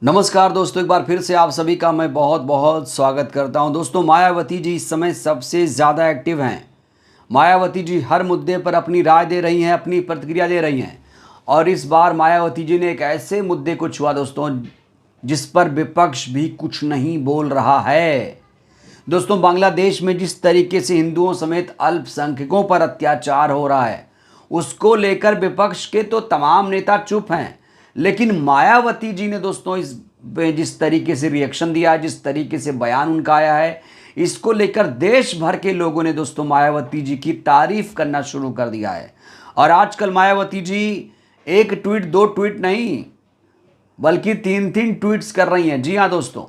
नमस्कार दोस्तों, एक बार फिर से आप सभी का मैं बहुत बहुत स्वागत करता हूं। दोस्तों, मायावती जी इस समय सबसे ज़्यादा एक्टिव हैं। मायावती जी हर मुद्दे पर अपनी राय दे रही हैं, अपनी प्रतिक्रिया दे रही हैं। और इस बार मायावती जी ने एक ऐसे मुद्दे को छुआ दोस्तों, जिस पर विपक्ष भी कुछ नहीं बोल रहा है। दोस्तों, बांग्लादेश में जिस तरीके से हिंदुओं समेत अल्पसंख्यकों पर अत्याचार हो रहा है, उसको लेकर विपक्ष के तो तमाम नेता चुप हैं। लेकिन मायावती जी ने दोस्तों इस जिस तरीके से रिएक्शन दिया है, जिस तरीके से बयान उनका आया है, इसको लेकर देश भर के लोगों ने दोस्तों मायावती जी की तारीफ करना शुरू कर दिया है। और आजकल मायावती जी एक ट्वीट दो ट्वीट नहीं, बल्कि तीन तीन ट्वीट्स कर रही हैं। जी हाँ दोस्तों,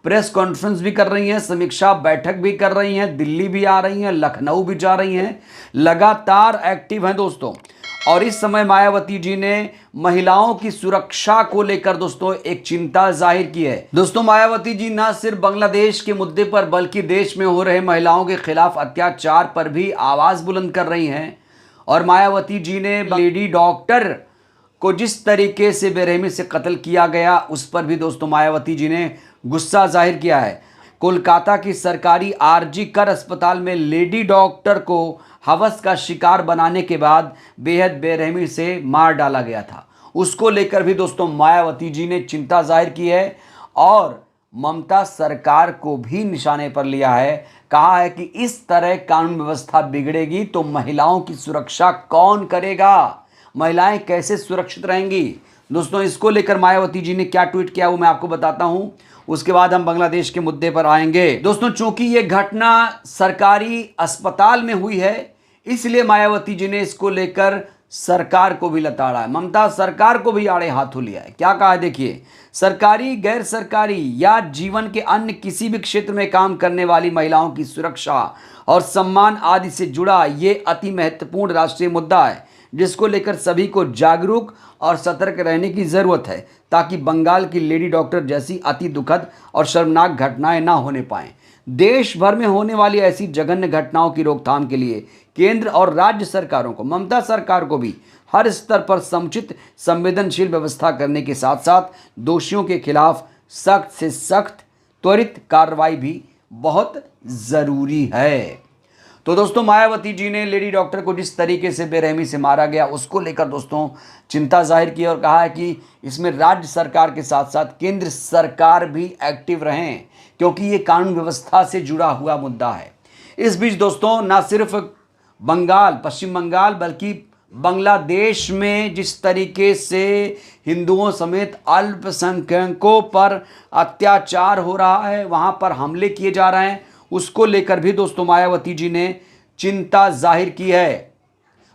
प्रेस कॉन्फ्रेंस भी कर रही हैं, समीक्षा बैठक भी कर रही हैं, दिल्ली भी आ रही हैं, लखनऊ भी जा रही हैं, लगातार एक्टिव हैं दोस्तों। और इस समय मायावती जी ने महिलाओं की सुरक्षा को लेकर दोस्तों एक चिंता जाहिर की है। दोस्तों, मायावती जी न सिर्फ बांग्लादेश के मुद्दे पर बल्कि देश में हो रहे महिलाओं के खिलाफ अत्याचार पर भी आवाज बुलंद कर रही हैं। और मायावती जी ने लेडी डॉक्टर को जिस तरीके से बेरहमी से कत्ल किया गया, उस पर भी दोस्तों मायावती जी ने गुस्सा जाहिर किया है। कोलकाता की सरकारी आरजी कर अस्पताल में लेडी डॉक्टर को हवस का शिकार बनाने के बाद बेहद बेरहमी से मार डाला गया था, उसको लेकर भी दोस्तों मायावती जी ने चिंता जाहिर की है। और ममता सरकार को भी निशाने पर लिया है। कहा है कि इस तरह कानून व्यवस्था बिगड़ेगी तो महिलाओं की सुरक्षा कौन करेगा, महिलाएं कैसे सुरक्षित रहेंगी। दोस्तों, इसको लेकर मायावती जी ने क्या ट्वीट किया वो मैं आपको बताता हूं, उसके बाद हम बांग्लादेश के मुद्दे पर आएंगे। दोस्तों, चूंकि ये घटना सरकारी अस्पताल में हुई है, इसलिए मायावती जी ने इसको लेकर सरकार को भी लताड़ा है, ममता सरकार को भी आड़े हाथों लिया है। क्या कहा है देखिए, सरकारी, गैर सरकारी या जीवन के अन्य किसी भी क्षेत्र में काम करने वाली महिलाओं की सुरक्षा और सम्मान आदि से जुड़ा ये अति महत्वपूर्ण राष्ट्रीय मुद्दा है, जिसको लेकर सभी को जागरूक और सतर्क रहने की जरूरत है, ताकि बंगाल की लेडी डॉक्टर जैसी अति दुखद और शर्मनाक घटनाएं ना होने पाएं। देश भर में होने वाली ऐसी जघन्य घटनाओं की रोकथाम के लिए केंद्र और राज्य सरकारों को, ममता सरकार को भी हर स्तर पर समुचित संवेदनशील व्यवस्था करने के साथ साथ दोषियों के खिलाफ सख्त से सख्त त्वरित कार्रवाई भी बहुत जरूरी है। तो दोस्तों, मायावती जी ने लेडी डॉक्टर को जिस तरीके से बेरहमी से मारा गया, उसको लेकर दोस्तों चिंता जाहिर की और कहा है कि इसमें राज्य सरकार के साथ साथ केंद्र सरकार भी एक्टिव रहें, क्योंकि ये कानून व्यवस्था से जुड़ा हुआ मुद्दा है। इस बीच दोस्तों, ना सिर्फ बंगाल, पश्चिम बंगाल, बल्कि बांग्लादेश में जिस तरीके से हिंदुओं समेत अल्पसंख्यकों पर अत्याचार हो रहा है, वहां पर हमले किए जा रहे हैं, उसको लेकर भी दोस्तों मायावती जी ने चिंता जाहिर की है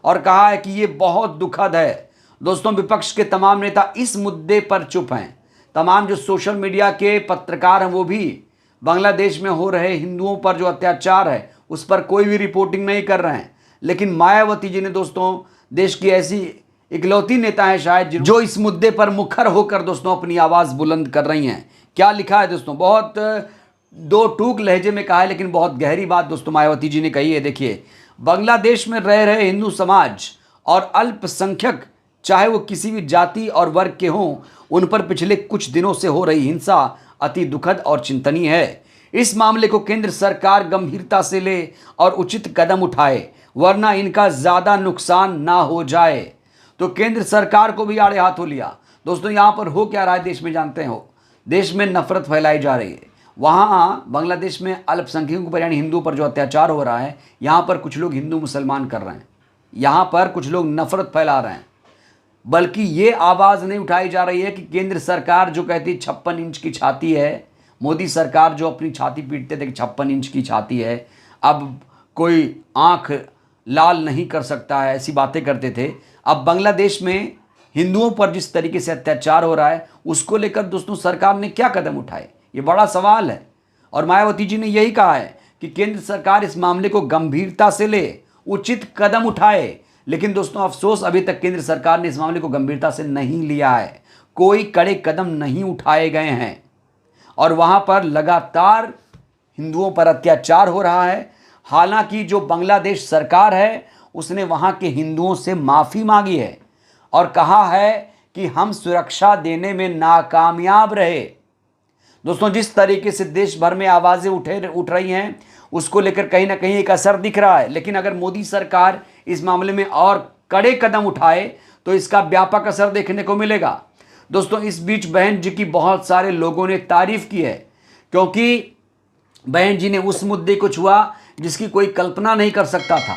और कहा है कि ये बहुत दुखद है। दोस्तों, विपक्ष के तमाम नेता इस मुद्दे पर चुप हैं। तमाम जो सोशल मीडिया के पत्रकार हैं वो भी बांग्लादेश में हो रहे हिंदुओं पर जो अत्याचार है उस पर कोई भी रिपोर्टिंग नहीं कर रहे हैं। लेकिन मायावती जी ने दोस्तों, देश की ऐसी इकलौती नेता है शायद जो इस मुद्दे पर मुखर होकर दोस्तों अपनी आवाज़ बुलंद कर रही हैं। क्या लिखा है दोस्तों, बहुत दो टूक लहजे में कहा है, लेकिन बहुत गहरी बात दोस्तों मायावती जी ने कही है। देखिए, बांग्लादेश में रह रहे हिंदू समाज और अल्पसंख्यक, चाहे वो किसी भी जाति और वर्ग के हों, उन पर पिछले कुछ दिनों से हो रही हिंसा अति दुखद और चिंतनीय है। इस मामले को केंद्र सरकार गंभीरता से ले और उचित कदम उठाए, वरना इनका ज्यादा नुकसान ना हो जाए। तो केंद्र सरकार को भी आड़े हाथों लिया। दोस्तों, यहां पर हो क्या रहा है देश में जानते हो, देश में नफरत फैलाई जा रही है। वहाँ बांग्लादेश में अल्पसंख्यकों पर यानी हिंदुओं पर जो अत्याचार हो रहा है, यहाँ पर कुछ लोग हिंदू मुसलमान कर रहे हैं, यहाँ पर कुछ लोग नफरत फैला रहे हैं। बल्कि ये आवाज़ नहीं उठाई जा रही है कि केंद्र सरकार जो कहती 56 इंच की छाती है, मोदी सरकार जो अपनी छाती पीटते थे कि 56 इंच की छाती है, अब कोई आँख लाल नहीं कर सकता है, ऐसी बातें करते थे। अब बांग्लादेश में हिंदुओं पर जिस तरीके से अत्याचार हो रहा है, उसको लेकर दोस्तों सरकार ने क्या कदम उठाए, ये बड़ा सवाल है। और मायावती जी ने यही कहा है कि केंद्र सरकार इस मामले को गंभीरता से ले, उचित कदम उठाए। लेकिन दोस्तों, अफसोस अभी तक केंद्र सरकार ने इस मामले को गंभीरता से नहीं लिया है, कोई कड़े कदम नहीं उठाए गए हैं और वहां पर लगातार हिंदुओं पर अत्याचार हो रहा है। हालांकि जो बांग्लादेश सरकार है उसने वहां के हिंदुओं से माफ़ी मांगी है और कहा है कि हम सुरक्षा देने में नाकामयाब रहे। दोस्तों, जिस तरीके से देश भर में आवाज़ें उठ रही हैं, उसको लेकर कहीं ना कहीं एक असर दिख रहा है। लेकिन अगर मोदी सरकार इस मामले में और कड़े कदम उठाए तो इसका व्यापक असर देखने को मिलेगा। दोस्तों, इस बीच बहन जी की बहुत सारे लोगों ने तारीफ की है, क्योंकि बहन जी ने उस मुद्दे को छुआ जिसकी कोई कल्पना नहीं कर सकता था।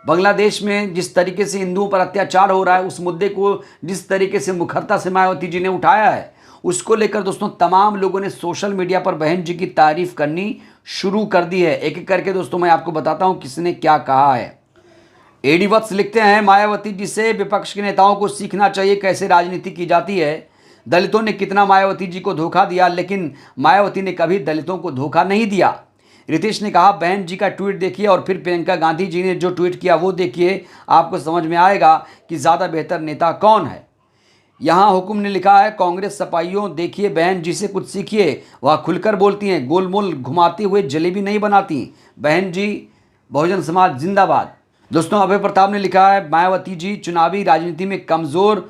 बांग्लादेश में जिस तरीके से हिंदुओं पर अत्याचार हो रहा है, उस मुद्दे को जिस तरीके से मुखरता से मायावती जी ने उठाया है, उसको लेकर दोस्तों तमाम लोगों ने सोशल मीडिया पर बहन जी की तारीफ करनी शुरू कर दी है। एक एक करके दोस्तों मैं आपको बताता हूं किसने क्या कहा है। एडी वत्स लिखते हैं, मायावती जी से विपक्ष के नेताओं को सीखना चाहिए कैसे राजनीति की जाती है। दलितों ने कितना मायावती जी को धोखा दिया, लेकिन मायावती ने कभी दलितों को धोखा नहीं दिया। रितेश ने कहा, बहन जी का ट्वीट देखिए और फिर प्रियंका गांधी जी ने जो ट्वीट किया वो देखिए, आपको समझ में आएगा कि ज़्यादा बेहतर नेता कौन है। यहाँ हुकुम ने लिखा है, कांग्रेस सपाइयों देखिए बहन जी से कुछ सीखिए, वह खुलकर बोलती हैं, गोलमोल घुमाते हुए जलेबी नहीं बनाती। बहन जी बहुजन समाज जिंदाबाद। दोस्तों, अभय प्रताप ने लिखा है, मायावती जी चुनावी राजनीति में कमज़ोर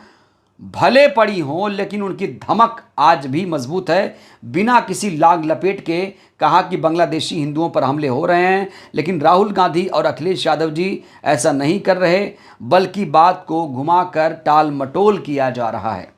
भले पड़ी हों, लेकिन उनकी धमक आज भी मजबूत है। बिना किसी लाग लपेट के कहा कि बांग्लादेशी हिंदुओं पर हमले हो रहे हैं, लेकिन राहुल गांधी और अखिलेश यादव जी ऐसा नहीं कर रहे, बल्कि बात को घुमाकर टाल मटोल किया जा रहा है।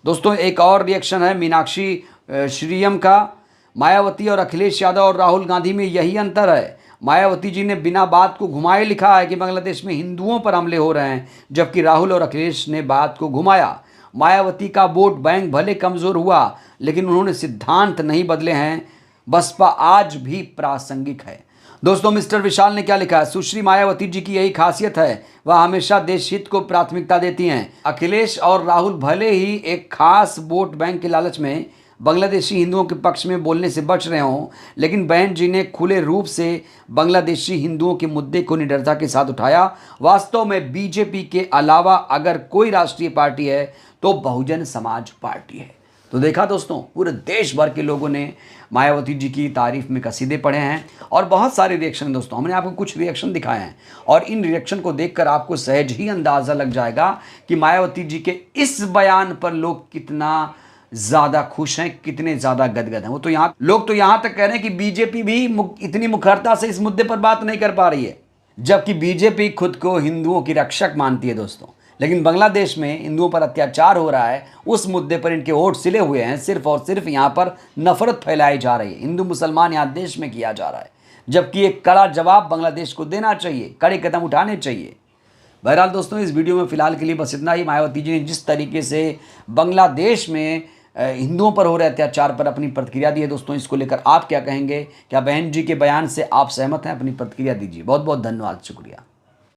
दोस्तों, एक और रिएक्शन है मीनाक्षी श्रीयम का, मायावती और अखिलेश यादव और राहुल गांधी में यही अंतर है। मायावती जी ने बिना बात को घुमाए लिखा है कि बांग्लादेश में हिंदुओं पर हमले हो रहे हैं, जबकि राहुल और अखिलेश ने बात को घुमाया। मायावती का वोट बैंक भले कमज़ोर हुआ, लेकिन उन्होंने सिद्धांत नहीं बदले हैं। बसपा आज भी प्रासंगिक है। दोस्तों, मिस्टर विशाल ने क्या लिखा है, सुश्री मायावती जी की यही खासियत है, वह हमेशा देश हित को प्राथमिकता देती हैं। अखिलेश और राहुल भले ही एक खास वोट बैंक के लालच में बांग्लादेशी हिंदुओं के पक्ष में बोलने से बच रहे हों, लेकिन बहन जी ने खुले रूप से बांग्लादेशी हिंदुओं के मुद्दे को निडरता के साथ उठाया। वास्तव में बीजेपी के अलावा अगर कोई राष्ट्रीय पार्टी है तो बहुजन समाज पार्टी है। तो देखा दोस्तों, पूरे देश भर के लोगों ने मायावती जी की तारीफ में कसीदे पढ़े हैं और बहुत सारे रिएक्शन। दोस्तों, हमने आपको कुछ रिएक्शन दिखाए हैं और इन रिएक्शन को देखकर आपको सहज ही अंदाज़ा लग जाएगा कि मायावती जी के इस बयान पर लोग कितना ज़्यादा खुश हैं, कितने ज़्यादा गदगद हैं। लोग तो यहाँ तक कह रहे हैं कि बीजेपी भी इतनी मुखरता से इस मुद्दे पर बात नहीं कर पा रही है, जबकि बीजेपी खुद को हिंदुओं की रक्षक मानती है दोस्तों। लेकिन बांग्लादेश में हिंदुओं पर अत्याचार हो रहा है, उस मुद्दे पर इनके वोट सिले हुए हैं। सिर्फ और सिर्फ यहाँ पर नफरत फैलाई जा रही है, हिंदू मुसलमान यहाँ देश में किया जा रहा है, जबकि एक कड़ा जवाब बांग्लादेश को देना चाहिए, कड़े कदम उठाने चाहिए। बहरहाल दोस्तों, इस वीडियो में फिलहाल के लिए बस इतना ही। मायावती जी ने जिस तरीके से बांग्लादेश में हिंदुओं पर हो रहे अत्याचार पर अपनी प्रतिक्रिया दी है दोस्तों, इसको लेकर आप क्या कहेंगे? क्या बहन जी के बयान से आप सहमत हैं? अपनी प्रतिक्रिया दीजिए। बहुत बहुत धन्यवाद, शुक्रिया।